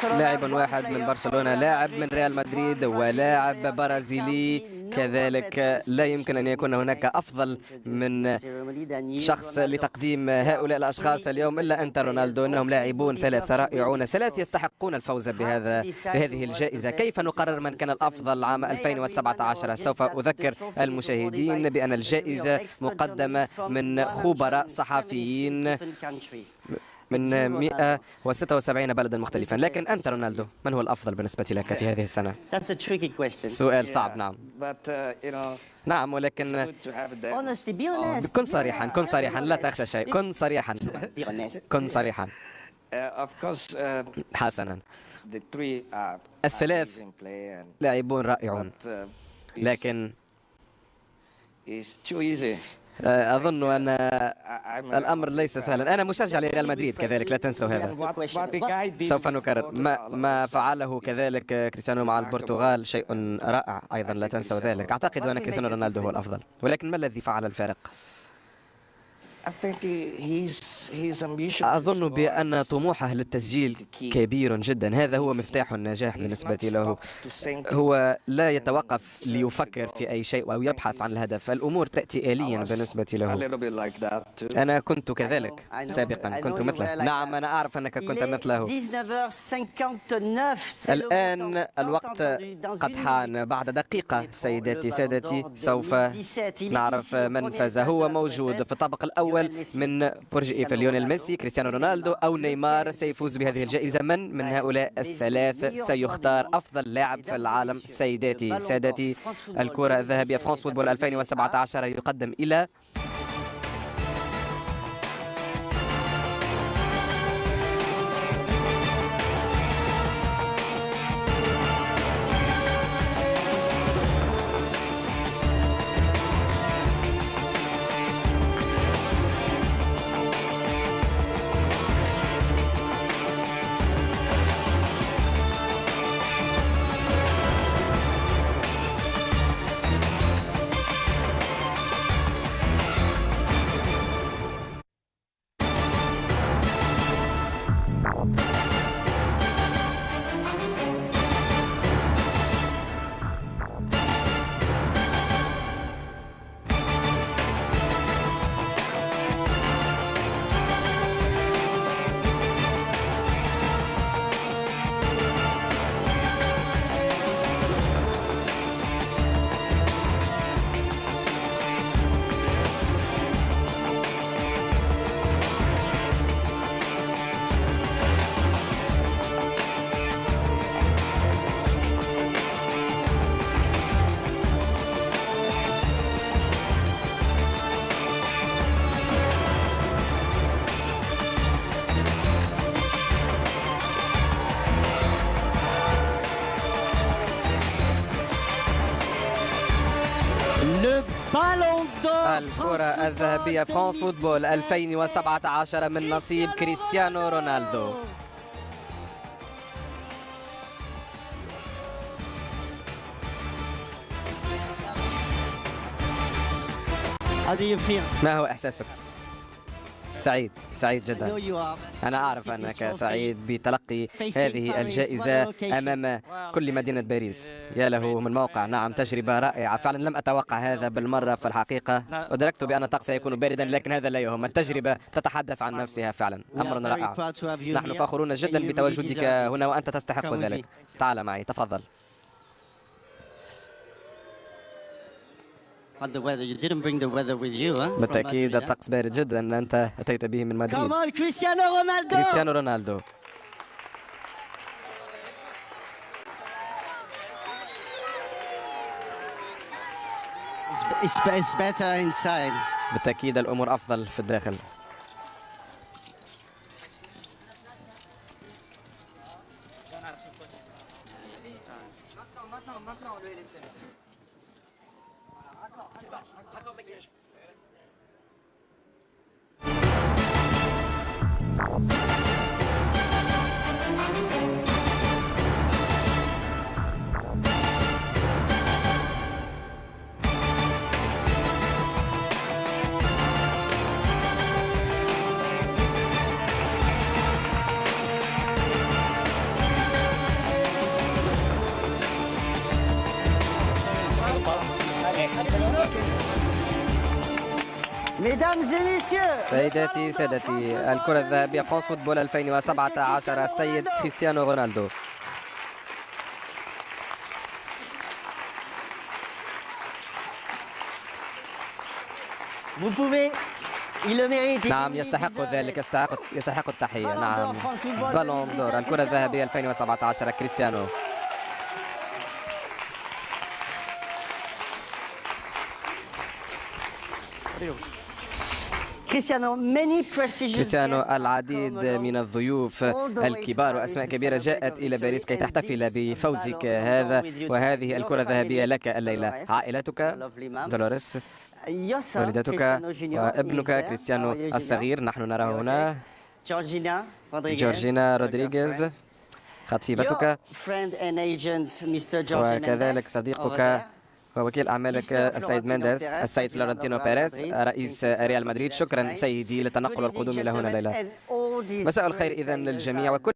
لاعب واحد من برشلونة، لاعب من ريال مدريد، ولاعب برازيلي كذلك. لا يمكن أن يكون هناك أفضل من شخص لتقديم هؤلاء الأشخاص اليوم إلا أنت رونالدو. إنهم لاعبون ثلاثة رائعون، ثلاث يستحقون الفوز بهذه الجائزة. كيف نقرر من كان الأفضل عام 2017؟ سوف أذكر المشاهدين بأن الجائزة مقدمة من خبراء صحفيين من 176 بلدا مختلفا. لكن أنت رونالدو، من هو الأفضل بالنسبة لك في هذه السنة؟ سؤال صعب. نعم نعم، ولكن كن صريحا، كن صريحا، لا تخشى شيء، كن صريحا، كن صريحا. حسنا، الثلاث لاعبون رائعون، لكن أظن أن الأمر ليس سهلا. أنا مشجع لريال مدريد كذلك، لا تنسوا هذا. سوف نكرر ما فعله كذلك كريستيانو مع البرتغال، شيء رائع أيضا، لا تنسوا ذلك. أعتقد أن كريستيانو رونالدو هو الأفضل، ولكن ما الذي فعل الفارق؟ أظن بأن طموحه للتسجيل كبير جدا، هذا هو مفتاح النجاح بالنسبة له. هو لا يتوقف ليفكر في أي شيء أو يبحث عن الهدف، الأمور تأتي آليا بالنسبة له. أنا كنت كذلك سابقا، كنت مثله. نعم أنا أعرف أنك كنت مثله. الآن الوقت قد حان، بعد دقيقة سيداتي سادتي سوف نعرف من فاز. هو موجود في الطابق الأول من برج إيفل، ليونيل ميسي، كريستيانو رونالدو أو نيمار سيفوز بهذه الجائزة. من هؤلاء الثلاث سيختار أفضل لاعب في العالم؟ سيداتي سادتي، الكرة الذهبية فرانس فوتبول 2017 يقدم إلى الكرة الذهبية فرانس فوتبول 2017 من نصيب كريستيانو رونالدو. ما هو إحساسك؟ سعيد، سعيد جدا. أنا أعرف أنك سعيد بتلقي هذه الجائزة أمام كل مدينة باريس. يا له من موقع. نعم تجربة رائعة فعلا، لم أتوقع هذا بالمرة في الحقيقة. أدركت بأن الطقس سيكون باردا، لكن هذا لا يهم، التجربة تتحدث عن نفسها فعلا. أمر رائع. نحن فخورون جدا بتواجدك هنا وأنت تستحق ذلك. تعال معي، تفضل. بالتأكيد الطقس بارد جدا، أنت أتيت به من مدريد. كريستيانو رونالدو. بالتأكيد الأمور أفضل في الداخل. سيداتي سادتي، الكرة الذهبية فرانس فوتبول 2017، السيد كريستيانو رونالدو. نعم، يستحق ذلك، يستحق التحية. نعم، بالون دور الكرة الذهبية 2017 كريستيانو. كريستيانو، العديد من الضيوف الكبار وأسماء كبيرة جاءت إلى باريس كي تحتفل بفوزك هذا، وهذه الكرة الذهبية لك الليلة. عائلتك دولوريس، والدتك وابنك كريستيانو الصغير، نحن نراه هنا، جورجينا رودريغيز، خطيبتك، وكذلك صديقك ووكيل أعمالك السيد مينديز، السيد فلورنتينو بيريز رئيس ريال مدريد. شكرا سيدي للتنقل والقدوم إلى هنا الليلة. مساء الخير إذن للجميع وكل